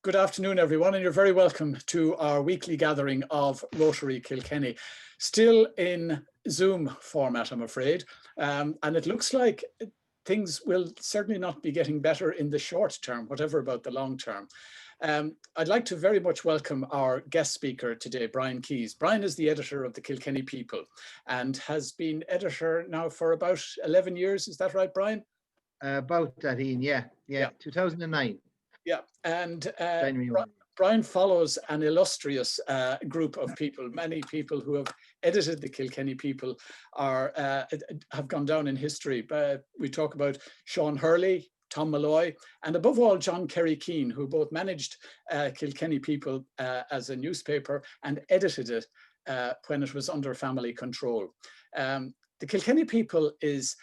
Good afternoon, everyone, and you're very welcome to our weekly gathering of Rotary Kilkenny. Still in Zoom format, I'm afraid, and it looks like things will certainly not be getting better in the short term, whatever about the long term. I'd like to very much welcome our guest speaker today, Brian Keys. Brian is the editor of the Kilkenny People and has been editor now for about 11 years. Is that right, Brian? About that, Ian, yeah, 2009. Yeah, and Brian follows an illustrious group of people. Many people who have edited the Kilkenny People have gone down in history. We talk about Sean Hurley, Tom Malloy, and above all, John Kerry Keane, who both managed Kilkenny People as a newspaper and edited it when it was under family control. The Kilkenny People is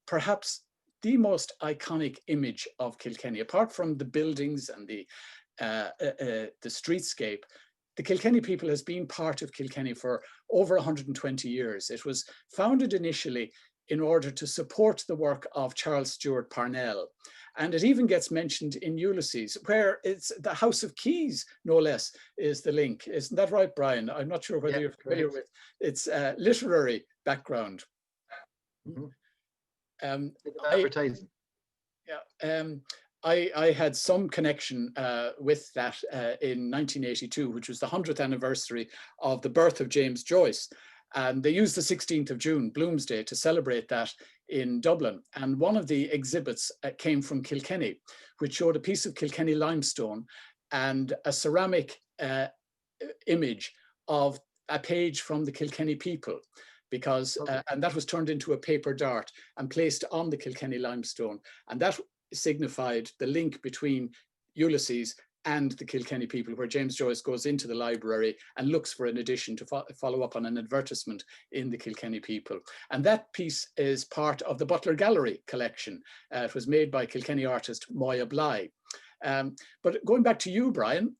perhaps the most iconic image of Kilkenny, apart from the buildings and the streetscape. The Kilkenny People has been part of Kilkenny for over 120 years. It was founded initially in order to support the work of Charles Stewart Parnell. And it even gets mentioned in Ulysses, where it's the House of Keys, no less, is the link. Isn't that right, Brian? I'm not sure whether you're familiar with its literary background. Mm-hmm. Advertising. I had some connection with that in 1982, which was the 100th anniversary of the birth of James Joyce. And they used the 16th of June, Bloomsday, to celebrate that in Dublin. And one of the exhibits came from Kilkenny, which showed a piece of Kilkenny limestone and a ceramic image of a page from the Kilkenny People. Because, and that was turned into a paper dart and placed on the Kilkenny limestone. And that signified the link between Ulysses and the Kilkenny People, where James Joyce goes into the library and looks for an edition to follow up on an advertisement in the Kilkenny People. And that piece is part of the Butler Gallery collection. It was made by Kilkenny artist Moya Bly. But going back to you, Brian,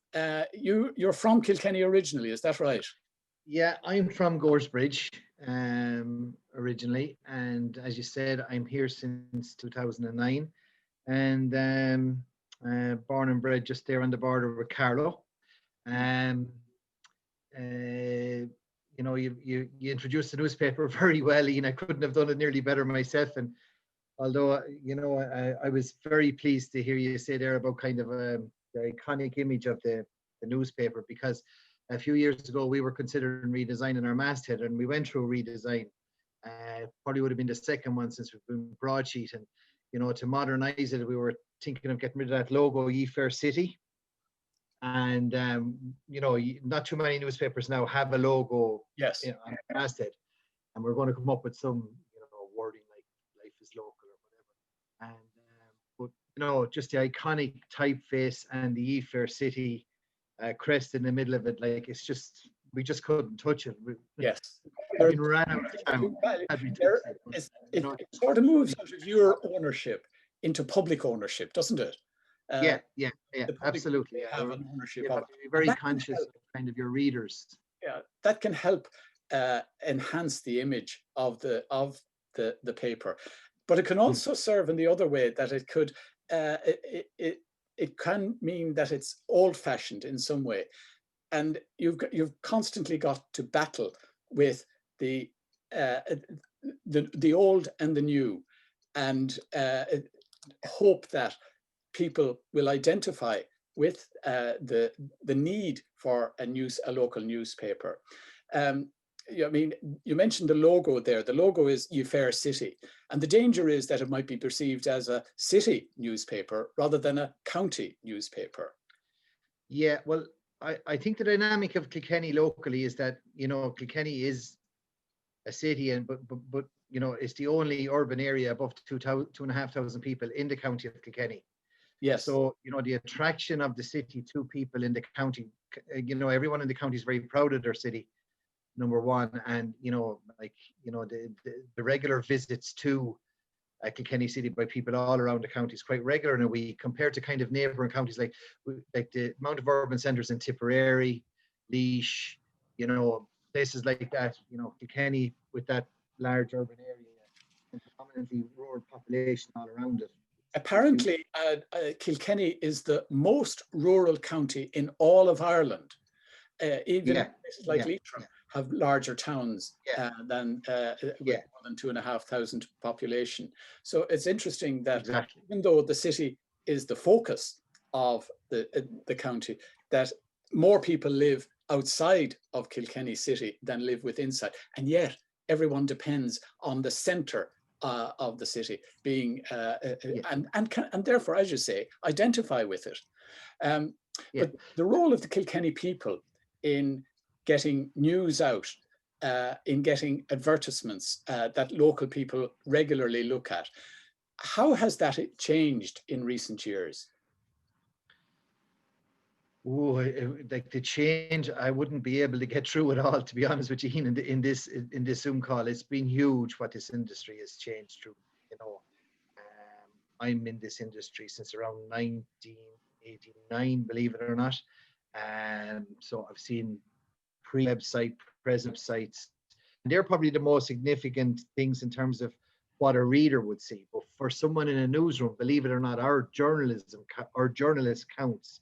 you're from Kilkenny originally, is that right? Yeah, I'm from Goresbridge originally, and as you said, I'm here since 2009, and born and bred just there on the border with Carlow. You know, you introduced the newspaper very well, Ian. I couldn't have done it nearly better myself, and although you know, I was very pleased to hear you say there about kind of the iconic image of the newspaper, because a few years ago, we were considering redesigning our masthead, and we went through a redesign. Probably would have been the second one since we've been broadsheet. And, you know, to modernize it, we were thinking of getting rid of that logo, Ye Fair City. And, you know, not too many newspapers now have a logo, yes, you know, on the masthead. And we're going to come up with some, you know, wording like life is local or whatever. And, but, you know, just the iconic typeface and the Ye Fair City crest in the middle of it, like it's just, we just couldn't touch it. Yes, we ran out of time. It sort of moves out of your ownership into public ownership, doesn't it? Yeah, absolutely. Have an ownership you have to be very conscious of kind of your readers. Yeah, that can help enhance the image of the paper, but it can also serve in the other way, that it could it can mean that it's old-fashioned in some way, and you've constantly got to battle with the old and the new, and hope that people will identify with the need for a local newspaper. I mean, you mentioned the logo there. The logo is Ye Fair City. And the danger is that it might be perceived as a city newspaper rather than a county newspaper. Yeah, well, I think the dynamic of Kilkenny locally is that, you know, Kilkenny is a city, and but you know, it's the only urban area above 2,500 people in the county of Kilkenny. Yes. So, you know, the attraction of the city to people in the county, you know, everyone in the county is very proud of their city, number one. And, you know, like, you know, the regular visits to Kilkenny City by people all around the county is quite regular in a week, compared to kind of neighbouring counties like the amount of urban centres in Tipperary, Laois, you know, places like that. You know, Kilkenny with that large urban area and predominantly rural population all around it. Apparently, Kilkenny is the most rural county in all of Ireland. Even Yeah, places like yeah, Leitrim have larger towns yeah, than with yeah, more than 2,500 population. So it's interesting that exactly. even though the city is the focus of the county, that more people live outside of Kilkenny city than live within inside, and yet everyone depends on the centre of the city being Yeah, and therefore, as you say, identify with it. Um, yeah. but the role of the Kilkenny people in getting news out, in getting advertisements that local people regularly look at, how has that changed in recent years? Oh, like the change, I wouldn't be able to get through it all, to be honest with you, Ian, in this Zoom call. It's been huge what this industry has changed through. You know, I'm in this industry since around 1989, believe it or not. So I've seen pre-website, present websites, and they're probably the most significant things in terms of what a reader would see. But for someone in a newsroom, believe it or not, our journalist counts,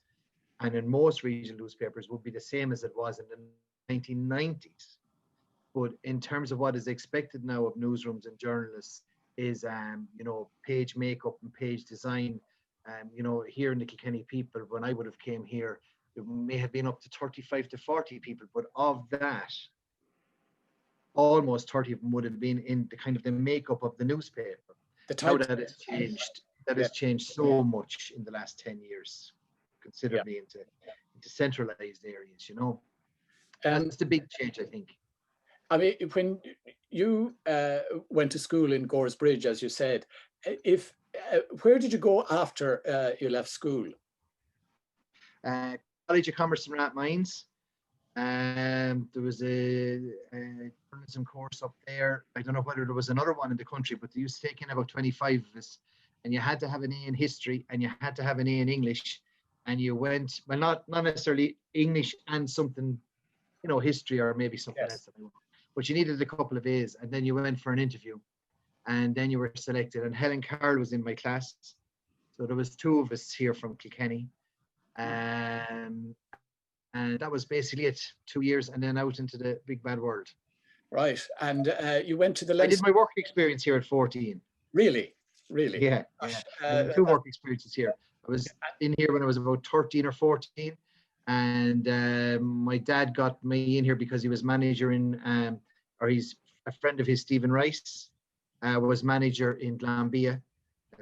and in most regional newspapers would be the same as it was in the 1990s. But in terms of what is expected now of newsrooms and journalists is, page makeup and page design. Here in the Kilkenny People, when I would have came here, there may have been up to 35 to 40 people, but of that, almost 30 of them would have been in the kind of the makeup of the newspaper. The Now type, that has changed, yeah, so much in the last 10 years, yeah. considerably into centralized areas, And That's the big change, I think. I mean, when you went to school in Gore's Bridge, as you said, if where did you go after you left school? Uh, College of Commerce and Rathmines. There was a journalism course up there. I don't know whether there was another one in the country, but they used to take in about 25 of us, and you had to have an A in history, and you had to have an A in English, and you went, well, not necessarily English and something, history or maybe something Yes. else, but you needed a couple of A's, and then you went for an interview, and then you were selected. And Helen Carroll was in my class, so there was two of us here from Kilkenny. And that was basically it. 2 years, and then out into the big bad world. Right. And you went to the I did Leinster. my work experience here at 14. Really? Really? Yeah. Gosh, I did two work experiences here. I was in here when I was about 13 or 14. And my dad got me in here because he was manager or he's a friend of his, Stephen Rice, was manager in Glanbia.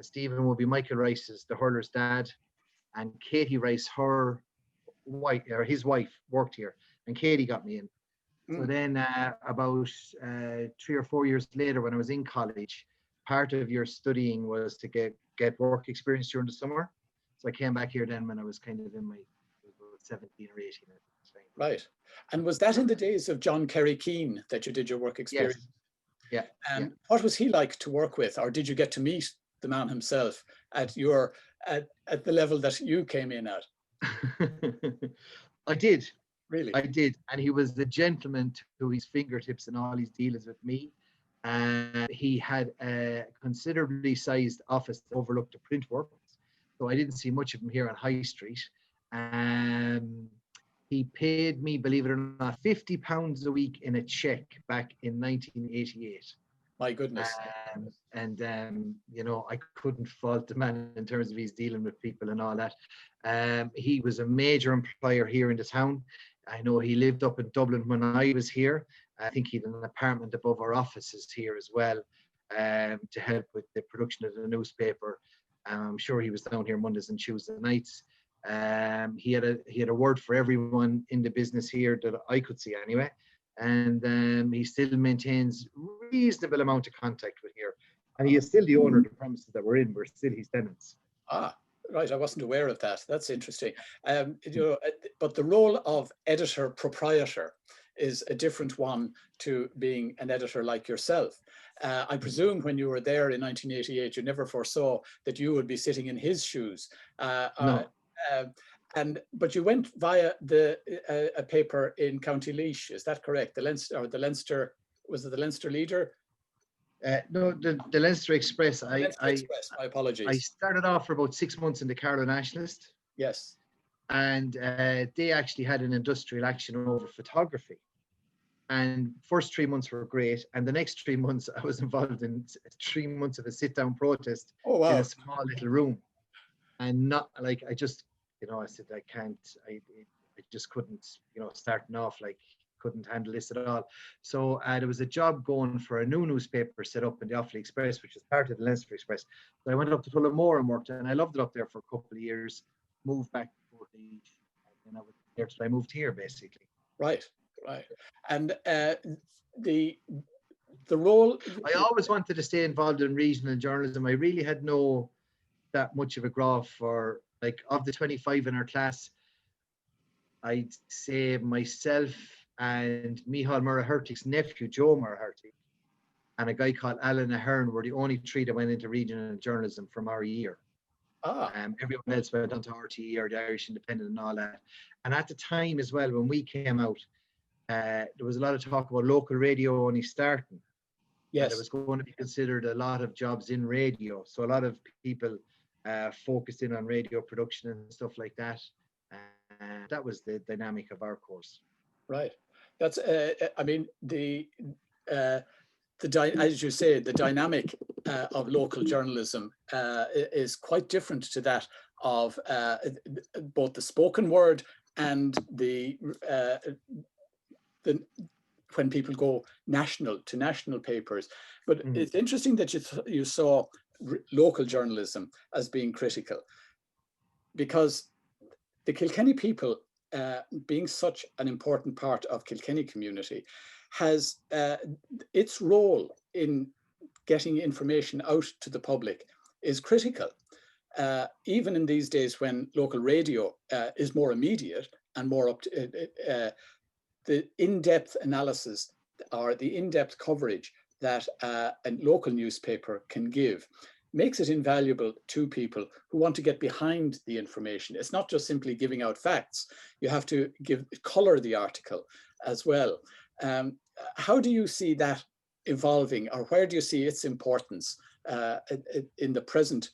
Stephen will be Michael Rice's, the hurler's dad. And Katie Rice, his wife, worked here. And Katie got me in. So then about 3 or 4 years later, when I was in college, part of your studying was to get work experience during the summer. So I came back here then when I was kind of in my 17 or 18. Right. And was that in the days of John Kerry Keane that you did your work experience? Yes. Yeah. And what was he like to work with? Or did you get to meet the man himself at the level that you came in at? I did. Really? I did. And he was the gentleman to his fingertips in all his dealings with me. He had a considerably sized office that overlooked the print works. So I didn't see much of him here on High Street. He paid me, believe it or not, £50 a week in a check back in 1988. My goodness. I couldn't fault the man in terms of his dealing with people and all that. He was a major employer here in the town. I know he lived up in Dublin when I was here. I think he had an apartment above our offices here as well, to help with the production of the newspaper. I'm sure he was down here Mondays and Tuesday nights. He had a word for everyone in the business here that I could see anyway. And he still maintains reasonable amount of contact with here. And he is still the owner of the premises that we're in. We're still his tenants. Ah, right. I wasn't aware of that. That's interesting. But the role of editor proprietor is a different one to being an editor like yourself. I presume when you were there in 1988, you never foresaw that you would be sitting in his shoes. No. But you went via a paper in County Laois, is that correct? The Leinster, was it the Leinster Leader? No, the Leinster Express. Leinster Express, my I apologies. started off for about 6 months in the Carlow Nationalist, Yes. and they actually had an industrial action over photography. And first 3 months were great, and the next 3 months I was involved in 3 months of a sit-down protest Oh, in wow. a small little room, and not like I just, I said I can't, I just couldn't, starting off like couldn't handle this at all. So there was a job going for a new newspaper set up in the Offaly Express, which is part of the Leinster Express. So I went up to Tullamore and worked, and I loved it up there for a couple of years. Moved back to Portage, and I was there till I moved here, basically. Right, right. And the role. I always wanted to stay involved in regional journalism. I really had no that much of a graph for, like, of the 25 in our class, I'd say myself and Micheál Murrah-Hurtig's nephew, Joe Murrah-Hurtig, and a guy called Alan Ahern were the only three that went into regional journalism from our year. Everyone else went on to RTE or the Irish Independent and all that. And at the time as well, when we came out, there was a lot of talk about local radio only starting. Yes. There was going to be considered a lot of jobs in radio. So a lot of people focused in on radio production and stuff like that. That was the dynamic of our course. Right. That's, I mean, as you say, the dynamic of local journalism is quite different to that of both the spoken word and the when people go to national papers. But it's interesting that you saw local journalism as being critical, because the Kilkenny People, being such an important part of Kilkenny community, has its role in getting information out to the public is critical. Even in these days when local radio is more immediate and more up to the in-depth analysis or the in-depth coverage that a local newspaper can give makes it invaluable to people who want to get behind the information. It's not just simply giving out facts. You have to color the article as well. How do you see that evolving, or where do you see its importance in the present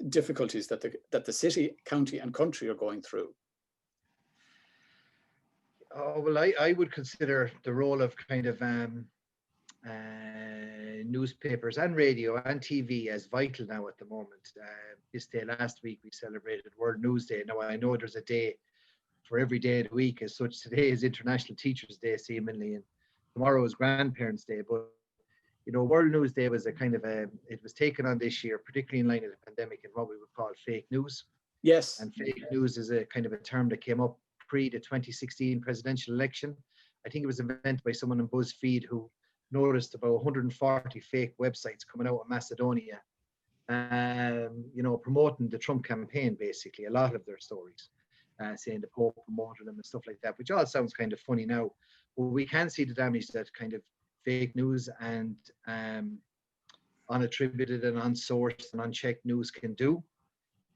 difficulties that the city, county and country are going through? Oh, well, I would consider the role of kind of newspapers and radio and TV as vital now at the moment. This day last week we celebrated World News Day. Now I know there's a day for every day of the week as such. Today is International Teachers Day seemingly, and tomorrow is Grandparents' Day. But World News Day was it was taken on this year, particularly in line with the pandemic, and what we would call fake news. Yes. And fake news is a kind of a term that came up pre the 2016 presidential election. I think it was invented by someone in BuzzFeed who noticed about 140 fake websites coming out of Macedonia, promoting the Trump campaign, basically, a lot of their stories, saying the Pope promoted them and stuff like that, which all sounds kind of funny now. But we can see the damage that kind of fake news and unattributed and unsourced and unchecked news can do.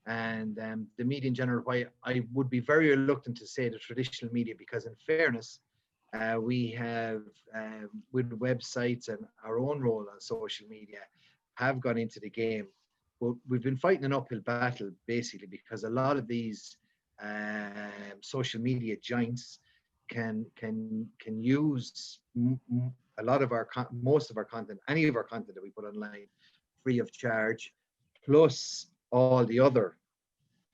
And the media in general, why I would be very reluctant to say the traditional media, because in fairness, we have, with websites and our own role on social media, have gone into the game. But we've been fighting an uphill battle, basically, because a lot of these social media giants can use a lot of most of our content, any of our content that we put online, free of charge, plus all the other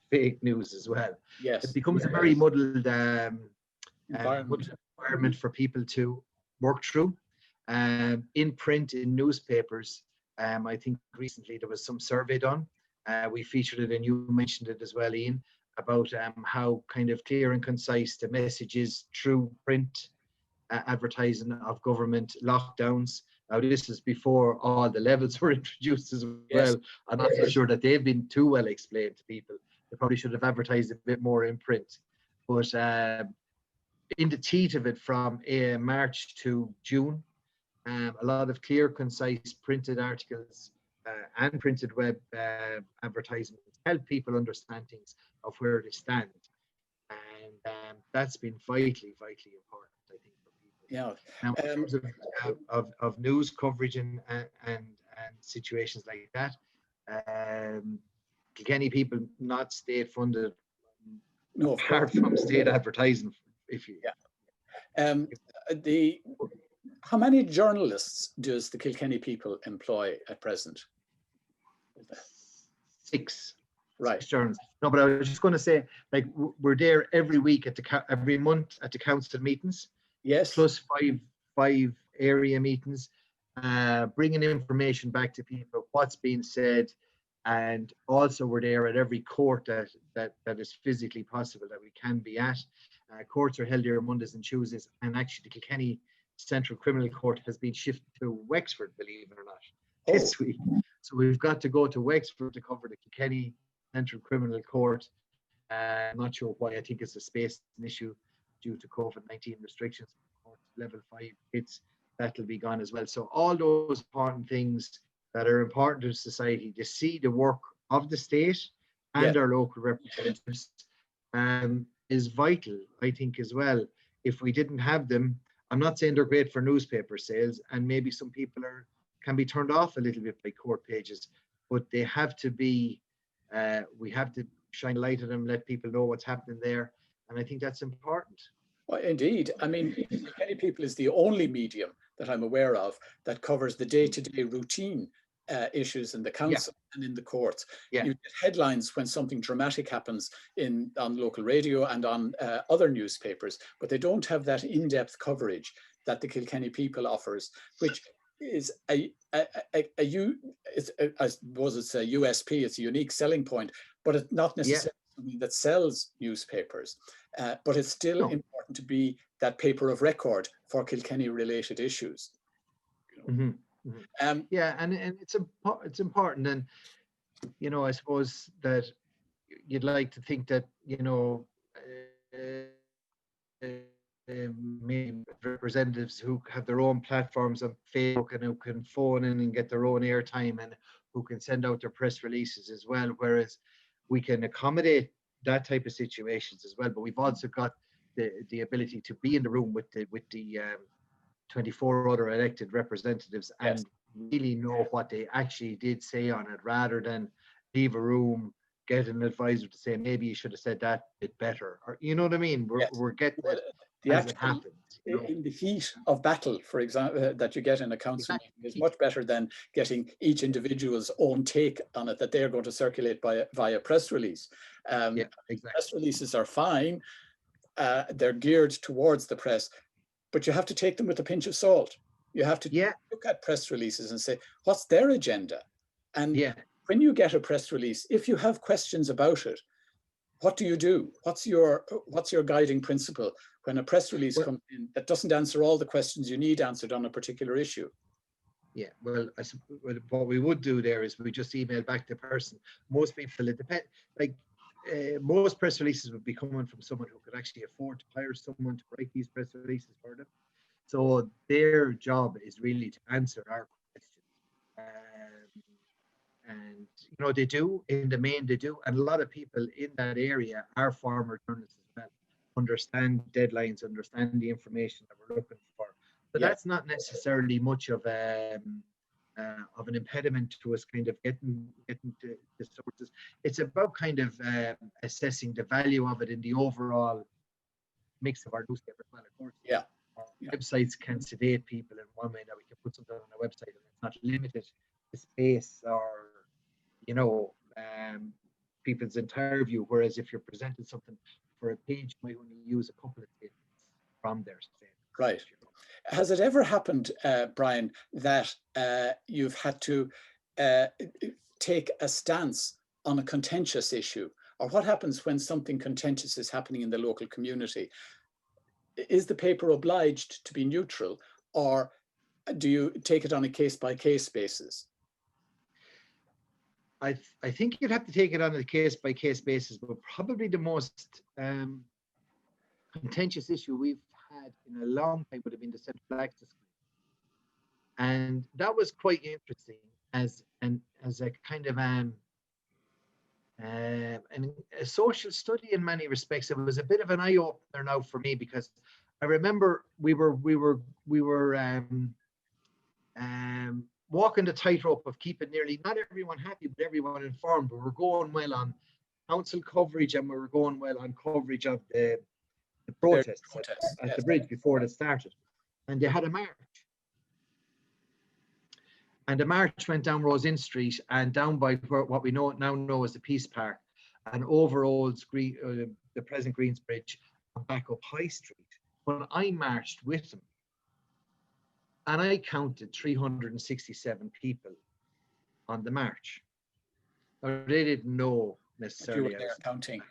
fake news as well. Yes. It becomes a very muddled environment for people to work through. In print, in newspapers, I think recently there was some survey done. We featured it and you mentioned it as well, Ian, about how kind of clear and concise the message is through print advertising of government lockdowns. Now, this is before all the levels were introduced as well. Yes. I'm not so sure that they've been too well explained to people. They probably should have advertised a bit more in print. But in the teeth of it, from March to June, a lot of clear, concise printed articles and printed web advertisements help people understand things of where they stand. And that's been vitally, vitally important, I think, for people. Yeah. Now, in terms of news coverage and situations like that, Kilkenny People not state funded, No, of course. apart from state advertising. If you, Yeah. How many journalists does the Kilkenny People employ at present? Six. Right. 6 journalists. No, but I was just going to say, like, we're there every week every month at the council meetings. Yes. Plus five area meetings, bringing information back to people, what's being said, and also we're there at every court that is physically possible that we can be at. Courts are held here Mondays and Tuesdays, and actually the Kilkenny Central Criminal Court has been shifted to Wexford, believe it or not, this week. So we've got to go to Wexford to cover the Kilkenny Central Criminal Court. I'm not sure why. I think it's a space issue due to COVID-19 restrictions. Level 5 hits, that'll be gone as well. So all those important things that are important to society, to see the work of the state and our local representatives, is vital, I think, as well. If we didn't have them, I'm not saying they're great for newspaper sales, and maybe some people can be turned off a little bit by court pages, but they have to be, we have to shine light on them, let people know what's happening there, and I think that's important. Well, indeed. I mean, Kilkenny People is the only medium that I'm aware of that covers the day-to-day routine issues in the council and in the courts. You get headlines when something dramatic happens on local radio and on other newspapers, but they don't have that in-depth coverage that the Kilkenny People offers, which is I suppose it's a USP, it's a unique selling point, but it's not necessarily something that sells newspapers. But it's still important to be that paper of record for Kilkenny related issues. And it's important, and I suppose that you'd like to think that maybe representatives who have their own platforms on Facebook and who can phone in and get their own airtime and who can send out their press releases as well, whereas we can accommodate that type of situations as well, but we've also got the ability to be in the room with the 24 other elected representatives and really know what they actually did say on it, rather than leave a room, get an advisor to say maybe you should have said that bit better, or you know what I mean. We're getting it as it happens. In the heat of battle, for example, that you get in a council meeting is much better than getting each individual's own take on it that they're going to circulate via press release. Press releases are fine. They're geared towards the press, but you have to take them with a pinch of salt. You have to look at press releases and say, what's their agenda? And when you get a press release, if you have questions about it, what do you do? What's your guiding principle when a press release comes in that doesn't answer all the questions you need answered on a particular issue? Yeah, well, what we would do there is we just email back the person. Most people, it depends. Like most press releases would be coming from someone who could actually afford to hire someone to write these press releases for them. So their job is really to answer our questions. And they do, in the main they do, and a lot of people in that area are former journalists as well, understand deadlines, understand the information that we're looking for. But that's not necessarily much of an impediment to us kind of getting to the sources. It's about kind of assessing the value of it in the overall mix of our newspaper. Well, of course, websites can sedate people in one way, that we can put something on a website and it's not limited to space or people's entire view, whereas if you're presenting something for a page, you might only use a couple of statements from their statement. Right. Has it ever happened, Brian, that you've had to take a stance on a contentious issue? Or what happens when something contentious is happening in the local community? Is the paper obliged to be neutral, or do you take it on a case-by-case basis? I think you'd have to take it on a case-by-case basis, but probably the most contentious issue we've had in a long time would have been the central access scheme. And that was quite interesting as a kind of a social study in many respects. It was a bit of an eye-opener now for me, because I remember we were walking the tightrope of keeping nearly not everyone happy, but everyone informed. We were going well on council coverage, and we were going well on coverage of the protests at yes. the bridge before it started. And they had a march. And the march went down Rose Inn Street and down by what we now know as the Peace Park, and over the present Greens Bridge, and back up High Street. But I marched with them, and I counted 367 people on the march. Or they didn't know necessarily. You were there counting.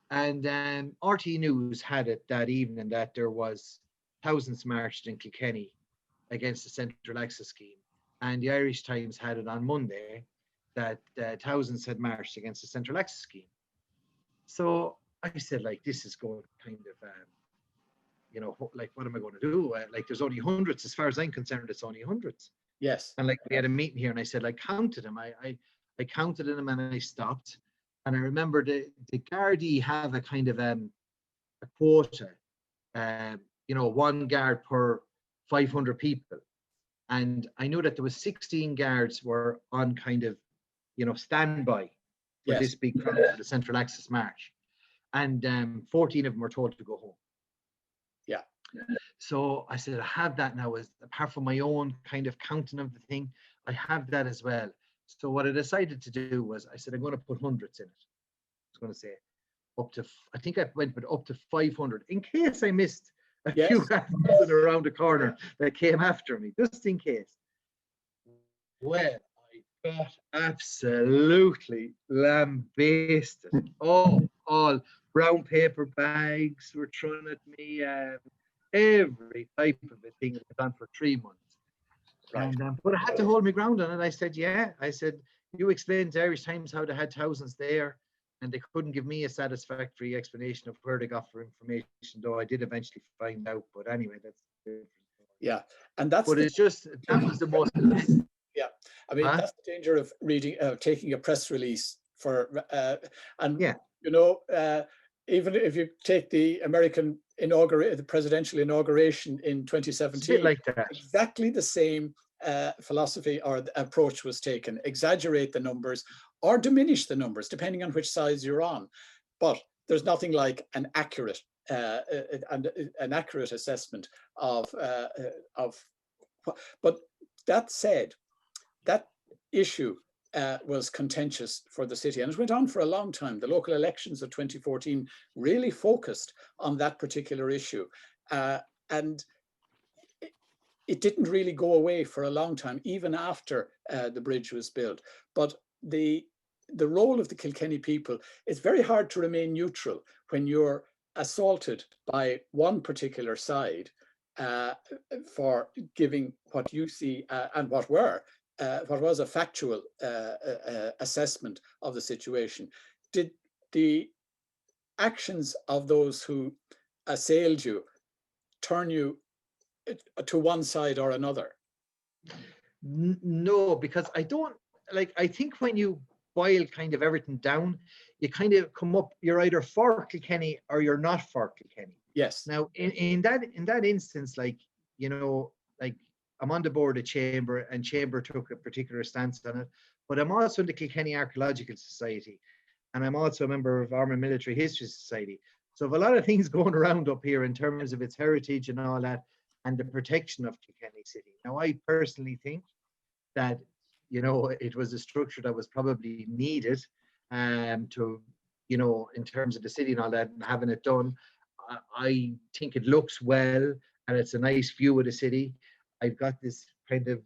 And RT News had it that evening that there was thousands marched in Kilkenny against the Central Access Scheme. And the Irish Times had it on Monday that thousands had marched against the Central Access Scheme. So I said, like, this is going kind of, you know, like, what am I going to do? Like, there's only hundreds. As far as I'm concerned, it's only hundreds. Yes. And like, we had a meeting here, and I said, I counted them. I counted them, and I stopped. And I remember the Gardaí have a kind of a quota, you know, 1 guard per 500 people. And I knew that there was 16 guards were on kind of, you know, standby for this big crowd for the Central Access March. And 14 of them were told to go home. Yeah. So I said, I have that now, as apart from my own kind of counting of the thing, I have that as well. So what I decided to do was, I said, I'm going to put hundreds in it. I was going to say up to, I think I went with up to 500 in case I missed a few around the corner that came after me, just in case. Well, I got absolutely lambasted. Oh, all brown paper bags were thrown at me. Every type of a thing was done for 3 months. Right. And, but I had to hold my ground on it. I said, I said, you explained to Irish Times how they had thousands there, and they couldn't give me a satisfactory explanation of where they got for information, though I did eventually find out. But anyway, that's different. Yeah. And that's, but it's just, that was the most. Yeah. I mean, that's the danger of reading, taking a press release for, you know, even if you take the American the presidential inauguration in 2017, like that. Exactly the same philosophy or approach was taken. Exaggerate the numbers or diminish the numbers, depending on which side you're on. But there's nothing like an accurate assessment of. But that said, that issue was contentious for the city, and it went on for a long time. The local elections of 2014 really focused on that particular issue, and it didn't really go away for a long time, even after the bridge was built. But the role of the Kilkenny people, it's very hard to remain neutral when you're assaulted by one particular side for giving what you see and what was a factual assessment of the situation. Did the actions of those who assailed you turn you to one side or another? No, because I don't, like, I think when you boil kind of everything down, you kind of come up, you're either for Kilkenny or you're not for Kilkenny. Yes. Now, in that instance, like, you know, like, I'm on the board of Chamber, and Chamber took a particular stance on it, but I'm also in the Kilkenny Archaeological Society, and I'm also a member of Army Military History Society. So I've a lot of things going around up here in terms of its heritage and all that, and the protection of Kilkenny City. Now, I personally think that, you know, it was a structure that was probably needed to, you know, in terms of the city and all that, and having it done. I think it looks well, and it's a nice view of the city. I've got this kind of,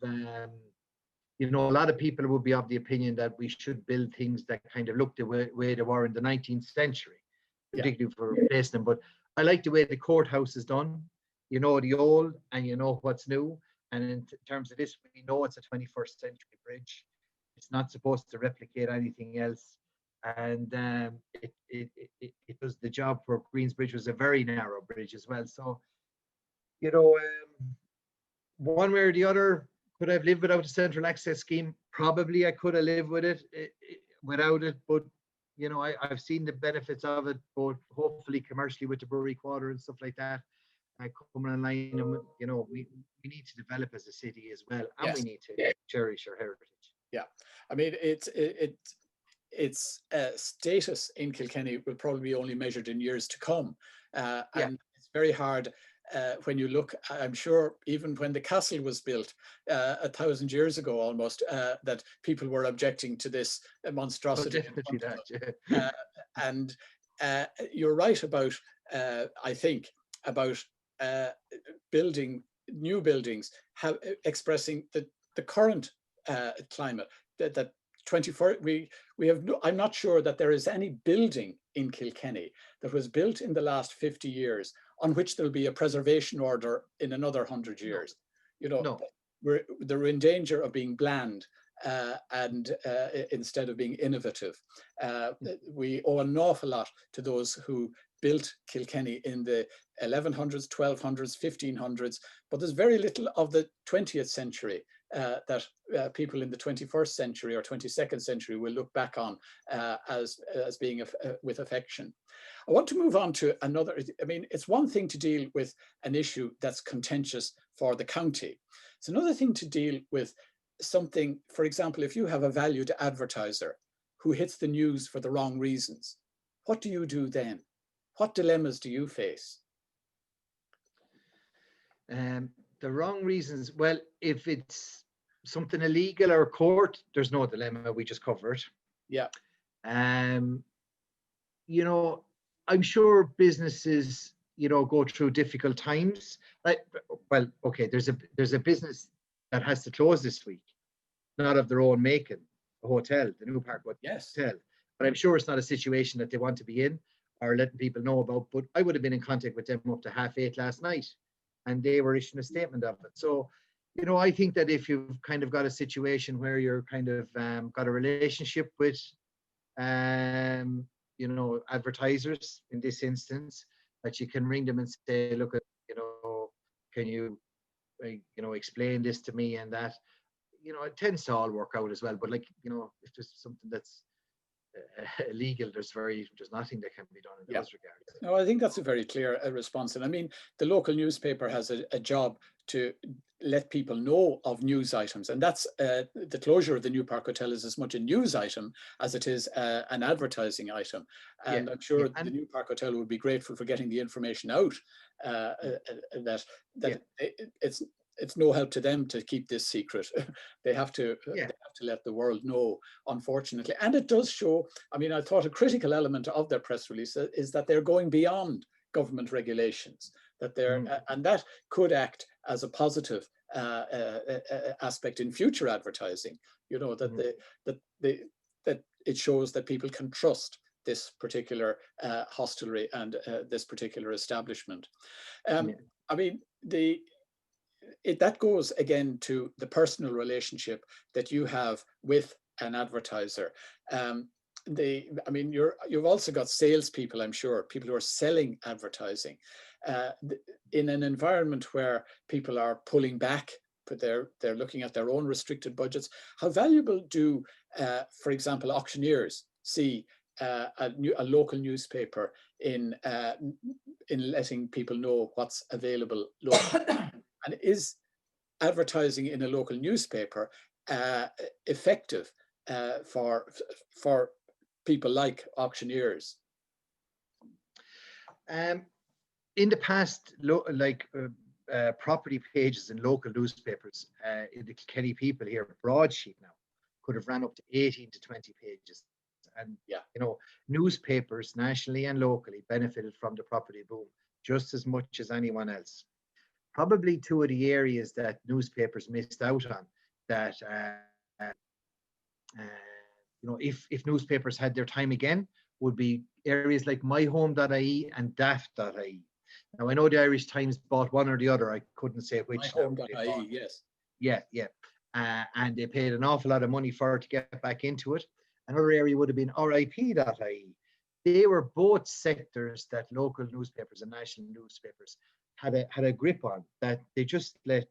you know, a lot of people would be of the opinion that we should build things that kind of look the way they were in the 19th century, particularly for replacing them. But I like the way the courthouse is done. You know the old and you know what's new. And in terms of this, we know it's a 21st century bridge. It's not supposed to replicate anything else. And it does the job. For Queensbridge was a very narrow bridge as well. So, you know, one way or the other, could I have lived without a central access scheme? Probably I could have lived with it, without it. But, you know, I've seen the benefits of it, both hopefully commercially with the brewery quarter and stuff like that. coming online, and we need to develop as a city as well, and we Yes. need to cherish our heritage. Yeah. I mean, its status in Kilkenny will probably be only measured in years to come. And it's very hard when you look, I'm sure even when the castle was built 1,000 years ago almost, that people were objecting to this monstrosity. Definitely that, and you're right about, I think, about building new buildings, expressing the current climate, that 24 we have no, I'm not sure that there is any building in Kilkenny that was built in the last 50 years on which there'll be a preservation order in another 100 years. No. They're in danger of being bland, and instead of being innovative. We owe an awful lot to those who built Kilkenny in the 1100s, 1200s, 1500s, but there's very little of the 20th century that people in the 21st century or 22nd century will look back on as being with affection. I want to move on to another. I mean, it's one thing to deal with an issue that's contentious for the county. It's another thing to deal with something, for example, if you have a valued advertiser who hits the news for the wrong reasons, what do you do then? What dilemmas do you face? The wrong reasons. Well, if it's something illegal or court, there's no dilemma. We just cover it. Yeah. I'm sure businesses, go through difficult times. There's a business that has to close this week, not of their own making, a hotel, the New Park Hotel. Yes. But I'm sure it's not a situation that they want to be in or letting people know about. But I would have been in contact with them up to 8:30 last night, and they were issuing a statement of it. So, I think that if you've kind of got a situation where you're kind of got a relationship with, advertisers in this instance, that you can ring them and say, look, can you, explain this to me and that. It tends to all work out as well. But if there's something that's illegal, there's nothing that can be done in those regards. No, I think that's a very clear response. And I mean, the local newspaper has a job to let people know of news items. And that's the closure of the New Park Hotel is as much a news item as it is an advertising item. And I'm sure the New Park Hotel would be grateful for getting the information out that it's no help to them to keep this secret. They have to let the world know, unfortunately. And it does show, I mean, I thought a critical element of their press release is that they're going beyond government regulations, that they're, and that could act as a positive aspect in future advertising, that it shows that people can trust this particular hostelry and this particular establishment. I mean, that goes again to the personal relationship that you have with an advertiser. You've also got salespeople, I'm sure, people who are selling advertising in an environment where people are pulling back, but they're looking at their own restricted budgets. How valuable do, for example, auctioneers see a local newspaper in letting people know what's available locally? And is advertising in a local newspaper effective for people like auctioneers? In the past, property pages in local newspapers, in the Kilkenny People here, broadsheet now, could have ran up to 18 to 20 pages. And, newspapers nationally and locally benefited from the property boom just as much as anyone else. Probably two of the areas that newspapers missed out on that, if newspapers had their time again, would be areas like myhome.ie and daft.ie. Now, I know the Irish Times bought one or the other. I couldn't say which. myhome.ie, yes. Yeah. And they paid an awful lot of money for it to get back into it. Another area would have been rip.ie. They were both sectors that local newspapers and national newspapers had a grip on, that they just let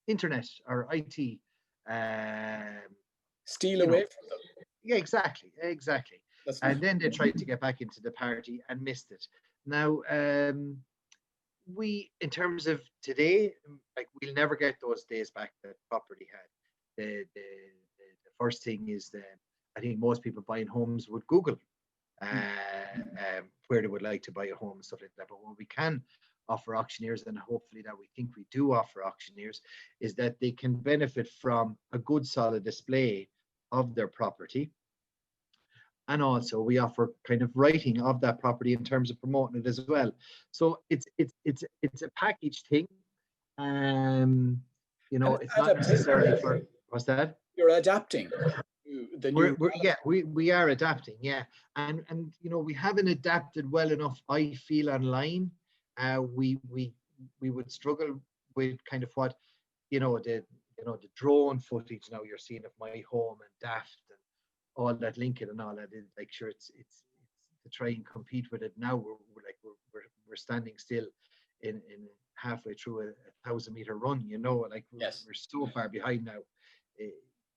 internet or IT steal away from them. Yeah, exactly. And then they tried to get back into the party and missed it. Now, we, in terms of today, like we'll never get those days back that property had. The first thing is that I think most people buying homes would Google where they would like to buy a home and stuff like that. But what we can offer auctioneers, and hopefully that we think we do offer auctioneers, is that they can benefit from a good solid display of their property. And also we offer kind of writing of that property in terms of promoting it as well. So it's a package thing. You know, And it's not necessarily for, what's that? You're adapting to the new. We are adapting, yeah. And you know, we haven't adapted well enough, I feel, online. We would struggle with kind of what, you know, the drone footage now you're seeing of my home and Daft and all that Lincoln and all that. Like, sure, it's to try and compete with it now. We're standing still in halfway through a 1,000-meter run. You know, like Yes. we're so far behind now.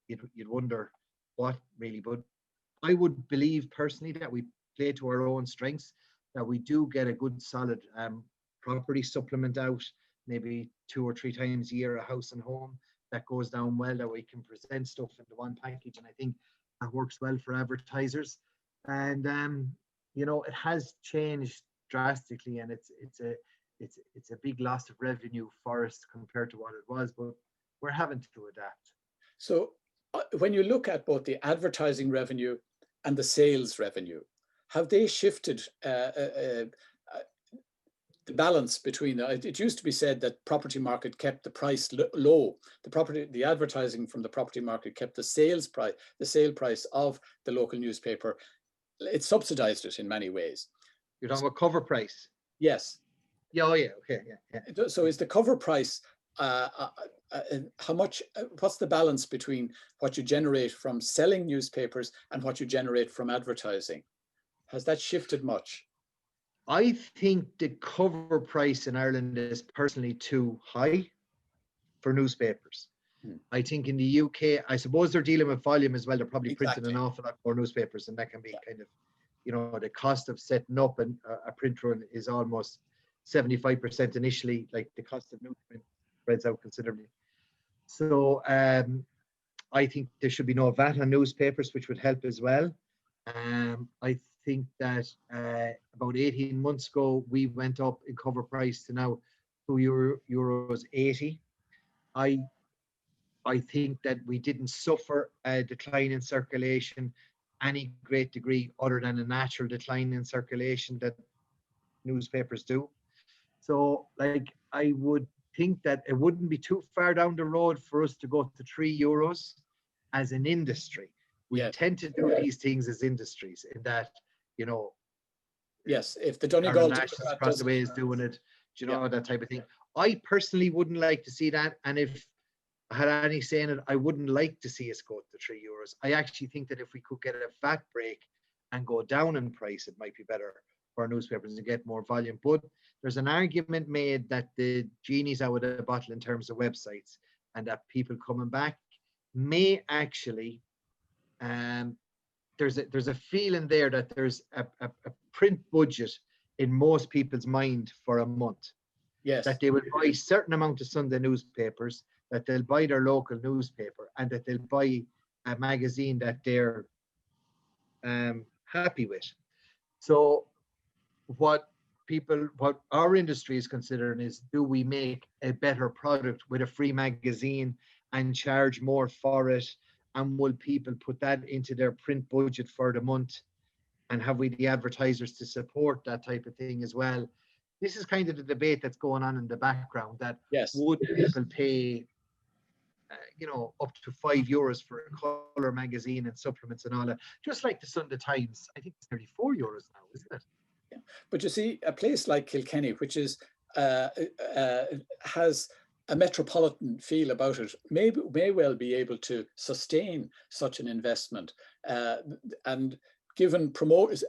You'd wonder what really, but I would believe personally that we play to our own strengths, that we do get a good solid property supplement out, maybe 2 or 3 times a year, a house and home that goes down well, that we can present stuff into one package. And I think that works well for advertisers. And you know, it has changed drastically, and it's a big loss of revenue for us compared to what it was, but we're having to adapt. So when you look at both the advertising revenue and the sales revenue, have they shifted the balance between them? It used to be said that property market kept the price low. The advertising from the property market kept the sale price of the local newspaper. It subsidized it in many ways. You're talking about cover price? Yes. Yeah, oh yeah, okay, yeah. So is the cover price, how much, what's the balance between what you generate from selling newspapers and what you generate from advertising? Has that shifted much? I think the cover price in Ireland is personally too high for newspapers. I think in the UK, I suppose they're dealing with volume as well. They're probably printing an awful lot more newspapers, and that can be kind of, you know, the cost of setting up a print run is almost 75% initially. Like the cost of newsprint spreads out considerably. So I think there should be no VAT on newspapers, which would help as well. I think that about 18 months ago, we went up in cover price to now €2.80. I think that we didn't suffer a decline in circulation any great degree other than a natural decline in circulation that newspapers do. So, like, I would think that it wouldn't be too far down the road for us to go to €3 as an industry. We tend to do these things as industries in that, you know. Yes, if the Donegal across the way is doing it, you know, that type of thing. I personally wouldn't like to see that, and if I had any say in it, I wouldn't like to see us go to €3. I actually think that if we could get a VAT break and go down in price, it might be better for newspapers and get more volume. But there's an argument made that the genie's out of the bottle in terms of websites, and that people coming back may actually, there's a feeling there that there's a print budget in most people's mind for a month. Yes. That they will buy a certain amount of Sunday newspapers, that they'll buy their local newspaper, and that they'll buy a magazine that they're happy with. So what our industry is considering is, do we make a better product with a free magazine and charge more for it? And will people put that into their print budget for the month? And have we the advertisers to support that type of thing as well? This is kind of the debate that's going on in the background, that would people pay you know, up to €5 for a colour magazine and supplements and all that, just like the Sunday Times. I think it's nearly €4 now, isn't it? Yeah. But you see, a place like Kilkenny, which is has a metropolitan feel about it, may well be able to sustain such an investment, and given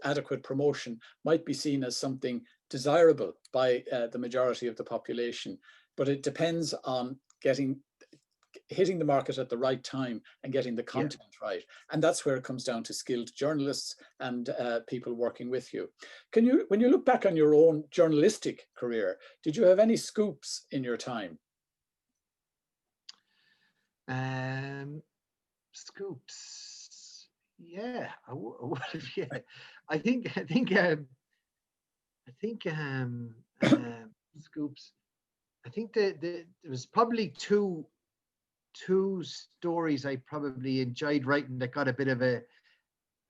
adequate promotion, might be seen as something desirable by the majority of the population. But it depends on hitting the market at the right time and getting the content right. And that's where it comes down to skilled journalists and people working with you. When you look back on your own journalistic career, did you have any scoops in your time? Scoops. Yeah, I would have. Yeah, I think scoops. I think that there was probably two stories I probably enjoyed writing that got a bit of a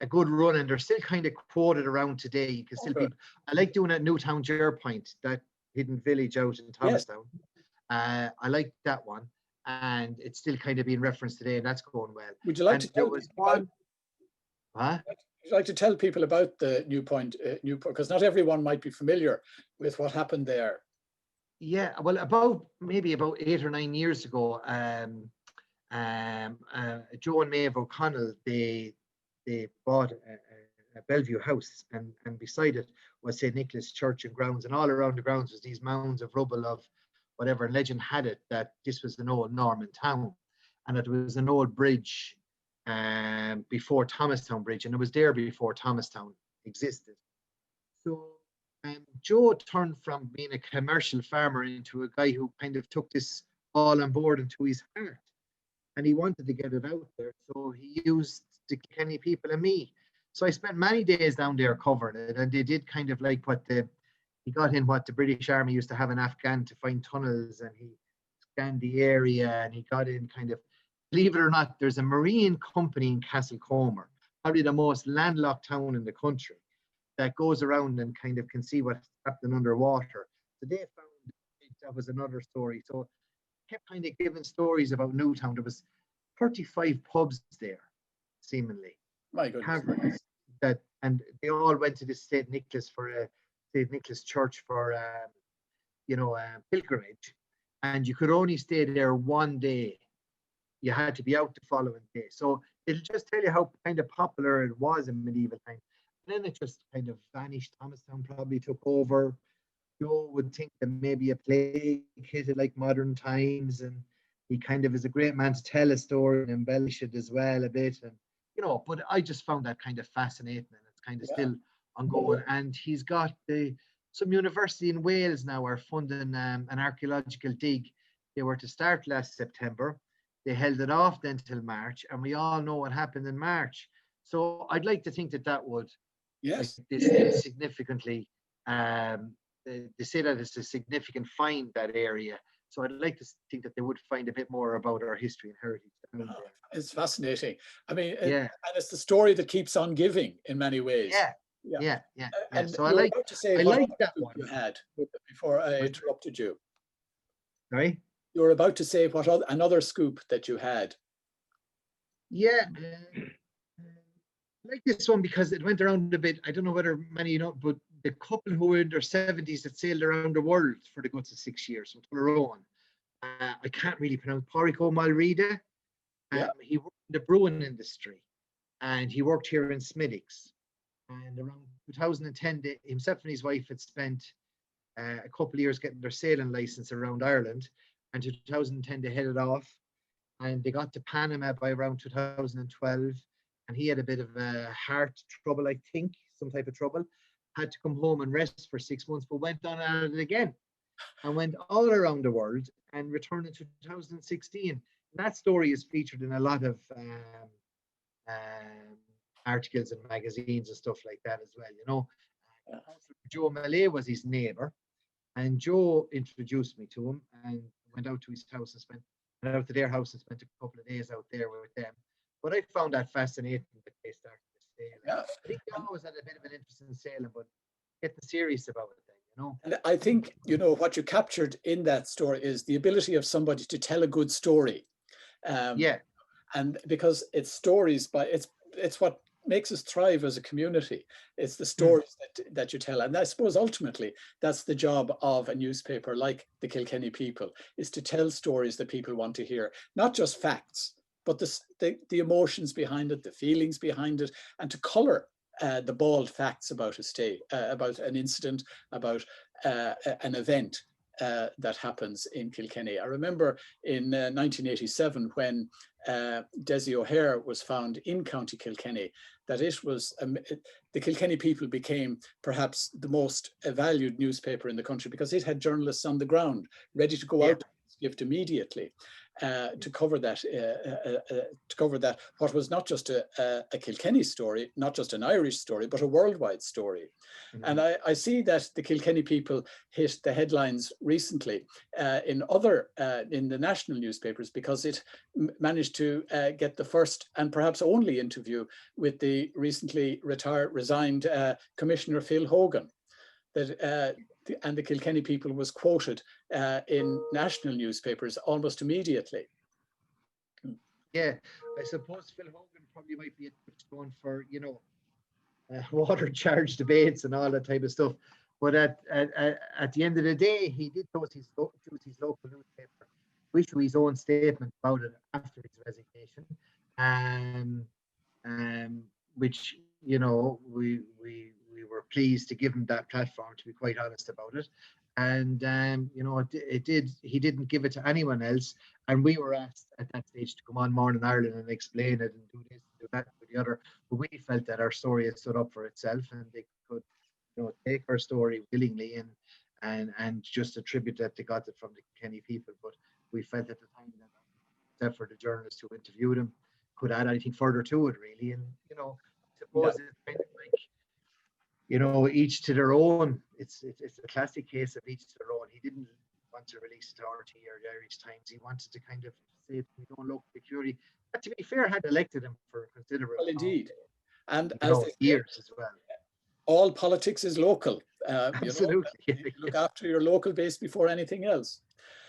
good run, and they're still kind of quoted around today. You can still be. I like doing that Newtown Point, that hidden village out in Thomastown. Yes. I like that one, and it's still kind of being referenced today, and that's going well. Would you like to tell was one? Huh? Would you like to tell people about the Newpoint, because not everyone might be familiar with what happened there? Yeah, well, maybe about 8 or 9 years ago, Joe and Maeve O'Connell, they bought a Bellevue house, and beside it was St. Nicholas Church and grounds, and all around the grounds was these mounds of rubble of whatever. And legend had it that this was an old Norman town, and it was an old bridge before Thomastown Bridge, and it was there before Thomastown existed. So Joe turned from being a commercial farmer into a guy who kind of took this all on board into his heart, and he wanted to get it out there. So he used the Kilkenny People and me. So I spent many days down there covering it, and they did kind of like he got in what the British Army used to have in Afghan to find tunnels, and he scanned the area, and he got in kind of, believe it or not, there's a marine company in Castlecomer, probably the most landlocked town in the country, that goes around and kind of can see what's happening underwater. So they found that was another story. So kept kind of giving stories about Newtown. There was 35 pubs there, seemingly. My goodness. Taverns that, and they all went to this St. Nicholas St. Nicholas Church for pilgrimage, and you could only stay there one day. You had to be out the following day. So it'll just tell you how kind of popular it was in medieval times. And then it just kind of vanished. Thomastown probably took over. Joe would think that maybe a plague hit it like modern times, and he kind of is a great man to tell a story and embellish it as well a bit. And but I just found that kind of fascinating, and it's kind of still ongoing. And he's got some university in Wales now are funding an archaeological dig. They were to start last September. They held it off then till March, and we all know what happened in March. So I'd like to think that would, significantly, they say that it's a significant find, that area. So I'd like to think that they would find a bit more about our history and heritage down there. It's fascinating. I mean, and it's the story that keeps on giving in many ways. Yeah. And so I like to say I like that one you had before I interrupted you. Sorry? You were about to say what another scoop that you had. Yeah. I like this one because it went around a bit. I don't know whether many but the couple who were in their 70s that sailed around the world for the guts of 6 years from Tullaroan. I can't really pronounce Pádraig Malrida. He worked in the brewing industry, and he worked here in Smiddix. And around 2010, himself and his wife had spent a couple of years getting their sailing license around Ireland. And 2010, they headed off, and they got to Panama by around 2012. And he had a bit of heart trouble, I think, some type of trouble. Had to come home and rest for 6 months, but went on at it again and went all around the world and returned in 2016. And that story is featured in a lot of articles and magazines and stuff like that as well. Joe Malay was his neighbour, and Joe introduced me to him, and went out to his house and went out to their house and spent a couple of days out there with them. But I found that fascinating that they started to sail. I think they always had a bit of an interest in sailing, but getting serious about it then, And I think, what you captured in that story is the ability of somebody to tell a good story. And because it's stories, it's what makes us thrive as a community. It's the stories that you tell. And I suppose ultimately that's the job of a newspaper like the Kilkenny People, is to tell stories that people want to hear, not just facts, but the emotions behind it, the feelings behind it, and to colour the bald facts about a about an incident, about an event that happens in Kilkenny. I remember in 1987 when Desi O'Hare was found in County Kilkenny, that it was, the Kilkenny People became perhaps the most valued newspaper in the country because it had journalists on the ground ready to go out to Gift immediately. To cover that, what was not just a Kilkenny story, not just an Irish story, but a worldwide story. Mm-hmm. And I see that the Kilkenny People hit the headlines recently in the national newspapers because it managed to get the first and perhaps only interview with the recently resigned Commissioner Phil Hogan. And the Kilkenny People was quoted in national newspapers almost immediately. Yeah, I suppose Phil Hogan probably might be a touchstone for, water charge debates and all that type of stuff. But at the end of the day, he did choose his local newspaper, issue his own statement about it after his resignation, which, we were pleased to give him that platform, to be quite honest about it. And he didn't give it to anyone else, and we were asked at that stage to come on Morning Ireland and explain it and do this, do that, do the other. But we felt that our story had stood up for itself, and they could, take our story willingly and just attribute that they got it from the Kilkenny People. But we felt at the time that for the journalists who interviewed him could add anything further to it, really. And I suppose it's kind of like, each to their own. It's a classic case of each to their own. He didn't want to release the RT or the Irish Times. He wanted to kind of say, local security. But to be fair, had elected him for considerable well, indeed. And years as well. All politics is local. Absolutely. You look after your local base before anything else.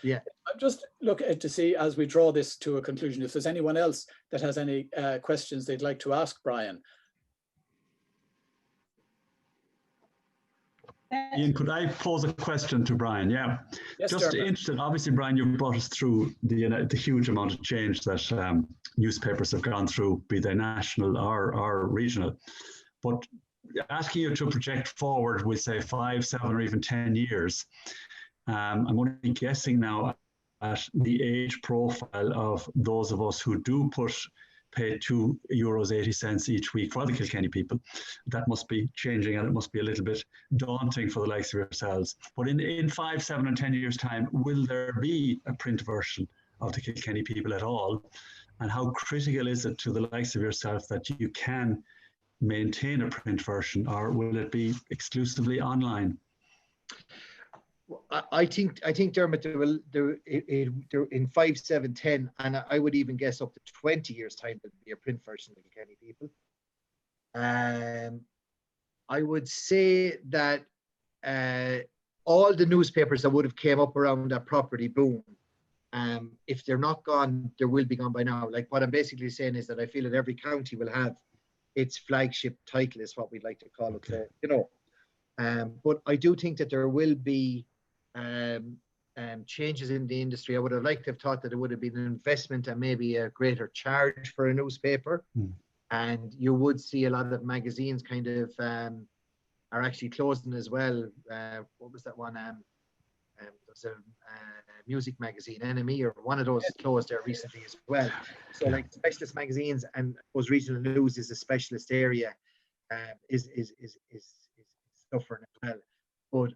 Yeah. I'm just looking to see, as we draw this to a conclusion, if there's anyone else that has any questions they'd like to ask Brian. Ian, could I pose a question to Brian? Yeah, yes, just interested. Obviously, Brian, you brought us through the huge amount of change that newspapers have gone through, be they national or regional. But asking you to project forward with, say, 5, 7, or even 10 years, I'm only guessing now at the age profile of those of us who do pay €2.80 each week for the Kilkenny People. That must be changing, and it must be a little bit daunting for the likes of yourselves. But in 5, 7, and 10 years' time, will there be a print version of the Kilkenny People at all? And how critical is it to the likes of yourself that you can maintain a print version, or will it be exclusively online? I think Dermot, they're in 5, 7, 10, and I would even guess up to 20 years' time there'll be a print version of the Kilkenny People. I would say that all the newspapers that would have came up around that property boom, if they're not gone, they will be gone by now. Like, what I'm basically saying is that I feel that every county will have its flagship title, is what we'd like to call it. So, but I do think that there will be changes in the industry. I would have liked to have thought that it would have been an investment and maybe a greater charge for a newspaper. And you would see a lot of magazines kind of are actually closing as well. What was that one? There was a music magazine, Enemy, or one of those closed there recently as well. So like specialist magazines, and those regional news is a specialist area, is suffering as well. But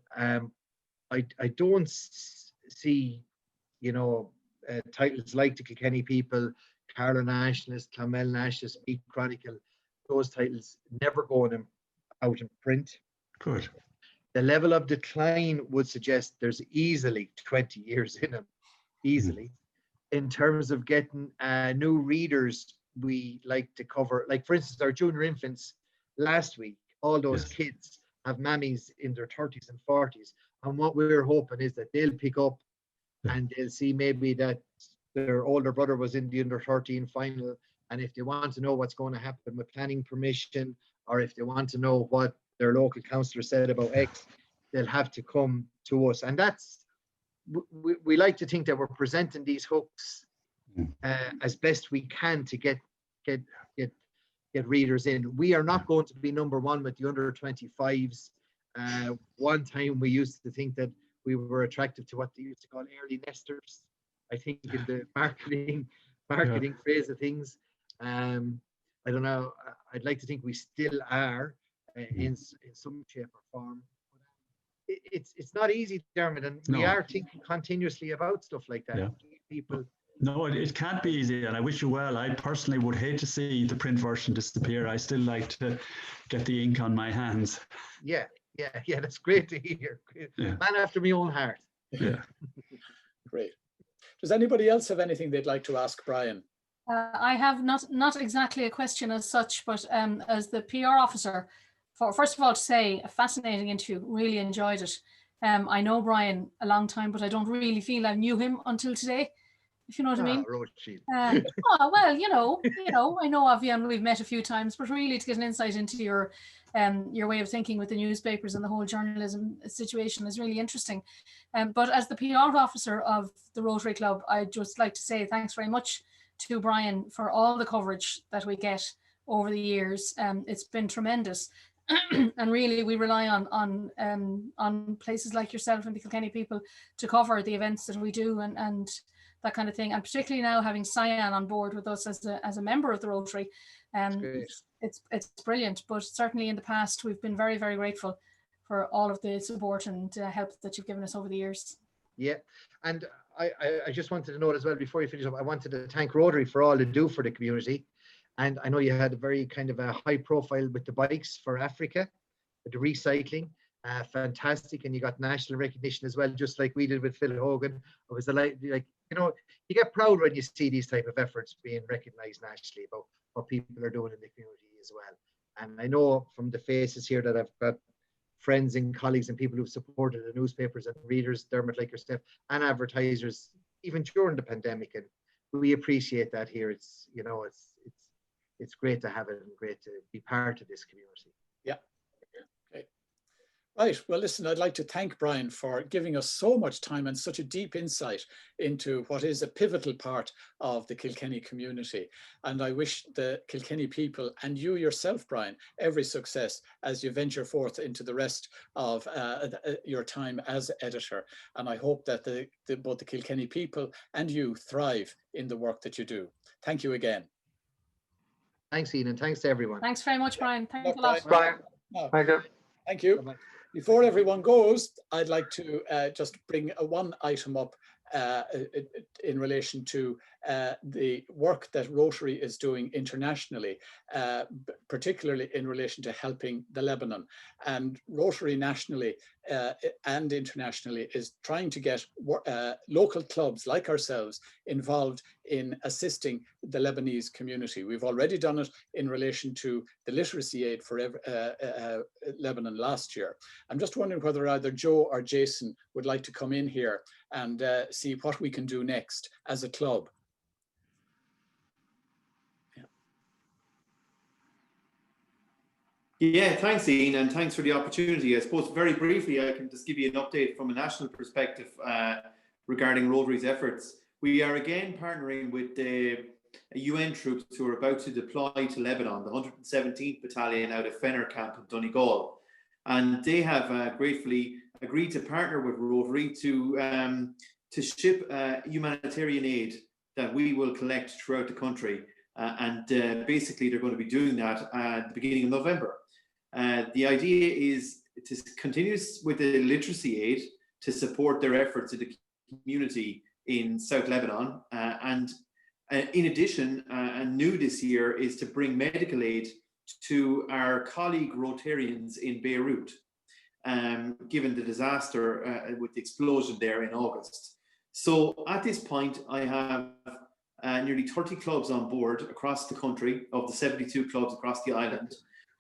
I don't see, titles like the Kilkenny People, Carlow Nationalist, Clonmel Nationalist, Beat Chronicle, those titles never going out in print. Good. The level of decline would suggest there's easily 20 years in them, easily. In terms of getting new readers, we like to cover, like for instance, our junior infants last week, all those kids have mammies in their 30s and 40s. And what we're hoping is that they'll pick up and they'll see maybe that their older brother was in the under 13 final. And if they want to know what's going to happen with planning permission, or if they want to know what their local councillor said about X, they'll have to come to us. And that's, we like to think that we're presenting these hooks as best we can to get readers in. We are not going to be number one with the under 25s. One time we used to think that we were attractive to what they used to call early nesters, I think, in the marketing phase of things. I don't know. I'd like to think we still are in some shape or form. It's not easy, Dermot, and we are thinking continuously about stuff like that. Yeah. People. No, it can't be easy, and I wish you well. I personally would hate to see the print version disappear. I still like to get the ink on my hands. Yeah. That's great to hear. Yeah. Man after my own heart. Yeah. Great. Does anybody else have anything they'd like to ask Brian? I have not exactly a question as such, but as the PR officer, first of all, to say a fascinating interview. Really enjoyed it. I know Brian a long time, but I don't really feel I knew him until today, if you know what I mean. Well, you know, I know of you and we've met a few times, but really to get an insight into your way of thinking with the newspapers and the whole journalism situation is really interesting. But as the PR officer of the Rotary Club, I'd just like to say thanks very much to Brian for all the coverage that we get over the years. It's been tremendous. And really we rely on places like yourself and the Kilkenny People to cover the events that we do and that kind of thing, and particularly now having Cyan on board with us as a member of the Rotary, it's brilliant. But certainly in the past we've been very, very grateful for all of the support and help that you've given us over the years. Yeah, and I just wanted to note as well, before you finish up, I wanted to thank Rotary for all they do for the community. And I know you had a very kind of a high profile with the bikes for Africa, with the recycling, fantastic. And you got national recognition as well, just like we did with Phil Hogan. It was like, you know, you get proud when you see these type of efforts being recognized nationally about what people are doing in the community as well. And I know from the faces here that I've got friends and colleagues and people who've supported the newspapers and readers, Dermot, like yourself, and advertisers, even during the pandemic. And we appreciate that here. It's, you know, it's great to have it and great to be part of this community. Yeah. Okay. Right. Well, listen, I'd like to thank Brian for giving us so much time and such a deep insight into what is a pivotal part of the Kilkenny community. And I wish the Kilkenny People and you yourself, Brian, every success as you venture forth into the rest of your time as editor. And I hope that both the Kilkenny People and you thrive in the work that you do. Thank you again. Thanks, Ian, and thanks to everyone. Thanks very much, Brian. Thanks a lot. Brian. Thank you. Thank you. Bye-bye. Before everyone goes, I'd like to just bring one item up in relation to the work that Rotary is doing internationally, particularly in relation to helping the Lebanon. And Rotary nationally and internationally is trying to get local clubs like ourselves involved in assisting the Lebanese community. We've already done it in relation to the literacy aid for Lebanon last year. I'm just wondering whether either Joe or Jason would like to come in here and see what we can do next as a club. Yeah, thanks, Ian, and thanks for the opportunity. I suppose very briefly, I can just give you an update from a national perspective regarding Rotary's efforts. We are again partnering with the UN troops who are about to deploy to Lebanon, the 117th Battalion out of Fenner Camp in Donegal. And they have gratefully agreed to partner with Rotary to ship humanitarian aid that we will collect throughout the country. Basically, they're going to be doing that at the beginning of November. The idea is to continue with the literacy aid to support their efforts in the community in South Lebanon. In addition, and new this year, is to bring medical aid to our colleague Rotarians in Beirut, given the disaster with the explosion there in August. So at this point, I have nearly 30 clubs on board across the country, of the 72 clubs across the island,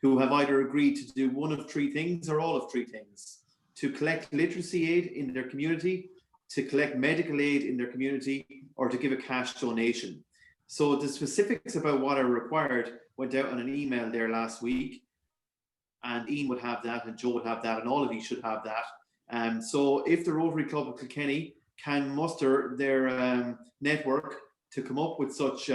who have either agreed to do one of three things or all of three things: to collect literacy aid in their community, to collect medical aid in their community, or to give a cash donation. So the specifics about what are required went out on an email there last week, and Ian would have that, and Joe would have that, and all of you should have that. So if the Rotary Club of Kilkenny can muster their network to come up with such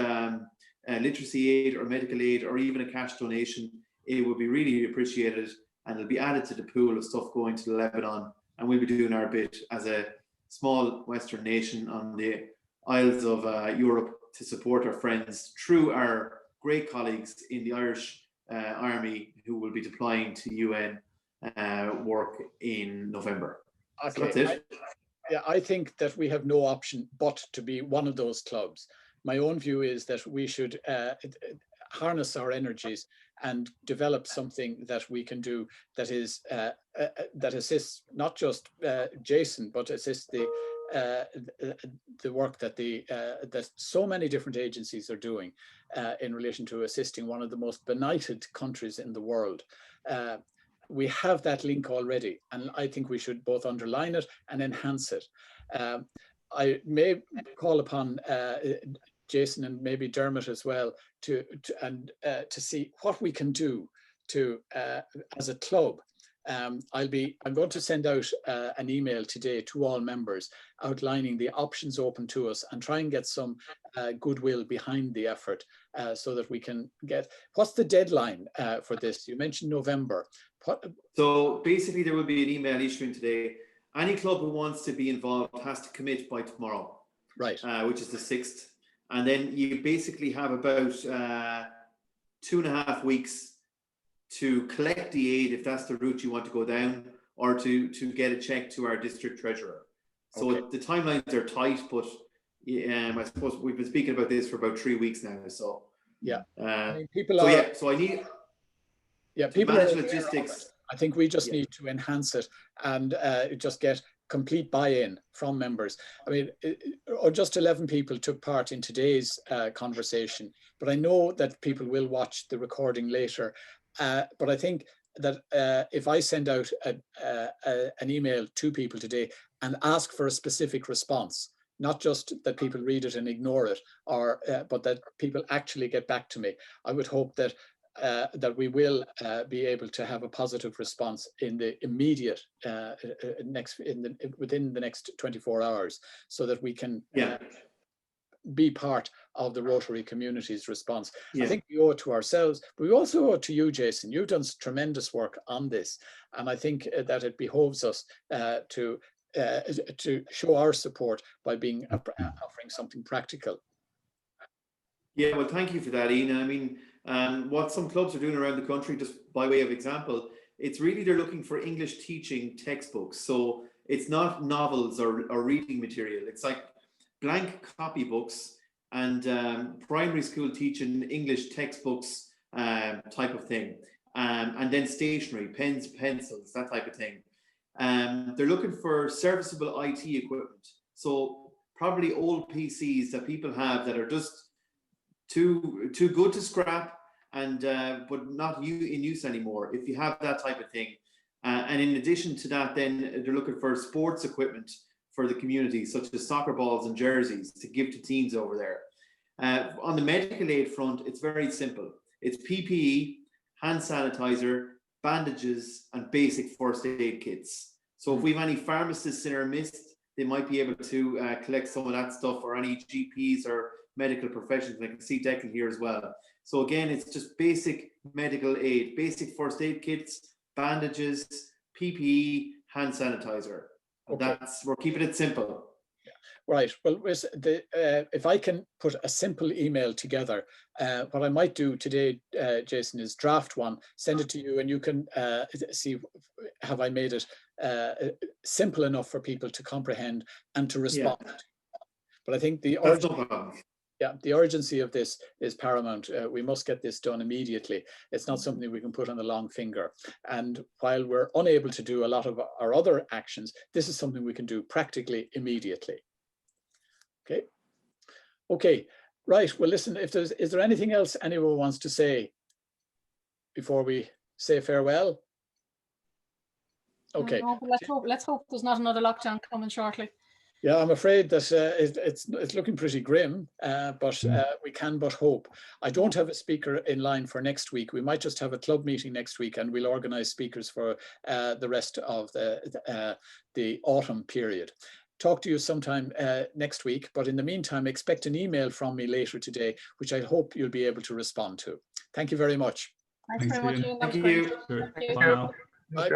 literacy aid or medical aid or even a cash donation, it would be really appreciated, and it'll be added to the pool of stuff going to Lebanon and we'll be doing our bit as a small Western nation on the Isles of Europe to support our friends through our great colleagues in the Irish Army who will be deploying to UN work in November. Okay. So that's it. I think that we have no option but to be one of those clubs. My own view is that we should harness our energies and develop something that we can do that is that assists not just Jason, but assists the work that that so many different agencies are doing in relation to assisting one of the most benighted countries in the world. We have that link already, and I think we should both underline it and enhance it. I may call upon Jason and maybe Dermot as well to see what we can do to as a club. I'm going to send out an email today to all members outlining the options open to us and try and get some goodwill behind the effort so that we can get. What's the deadline for this? You mentioned November. So basically there will be an email issuing today. Any club who wants to be involved has to commit by tomorrow, right? Which is the 6th. And then you basically have about 2.5 weeks to collect the aid if that's the route you want to go down, or to get a check to our district treasurer. So the timelines are tight, but I suppose we've been speaking about this for about 3 weeks now. So yeah, I mean, people manage logistics. I think we just need to enhance it and just get complete buy-in from members. I mean, just 11 people took part in today's conversation, but I know that people will watch the recording later. But I think that if I send out an email to people today and ask for a specific response, not just that people read it and ignore it, but that people actually get back to me, I would hope that we will be able to have a positive response in the immediate within the next 24 hours, so that we can be part of the Rotary community's response. I think we owe it to ourselves, but we also owe it to you, Jason. You've done tremendous work on this, and I think that it behoves us to show our support by being offering something practical. Yeah, well, thank you for that, Ian. I mean, what some clubs are doing around the country, just by way of example, it's really they're looking for English teaching textbooks. So it's not novels or reading material. It's like blank copybooks and primary school teaching English textbooks type of thing. And then stationery, pens, pencils, that type of thing. They're looking for serviceable IT equipment. So probably old PCs that people have that are just too good to scrap and but not in use anymore, if you have that type of thing. And in addition to that, then they're looking for sports equipment for the community, such as soccer balls and jerseys to give to teams over there. On the medical aid front, it's very simple. It's PPE, hand sanitizer, bandages, and basic first aid kits. So if we have any pharmacists in our midst, they might be able to collect some of that stuff, or any GPs or medical professionals. I can see Declan here as well. So again, it's just basic medical aid, basic first aid kits, bandages, PPE, hand sanitizer. Okay. We're keeping it simple. Right. Well, if I can put a simple email together, what I might do today, Jason, is draft one, send it to you, and you can see, have I made it simple enough for people to comprehend and to respond. Yeah. But I think the urgency of this is paramount. We must get this done immediately. It's not something we can put on the long finger. And while we're unable to do a lot of our other actions, this is something we can do practically immediately. Okay. Okay. Right. Well, listen, is there anything else anyone wants to say before we say farewell? Okay. No, but let's hope there's not another lockdown coming shortly. Yeah, I'm afraid that it's looking pretty grim, but we can but hope. I don't have a speaker in line for next week. We might just have a club meeting next week, and we'll organise speakers for the rest of the autumn period. Talk to you sometime next week, but in the meantime, expect an email from me later today, which I hope you'll be able to respond to. Thank you very much. Thanks very much, Ian. Thank you. Bye now. Bye.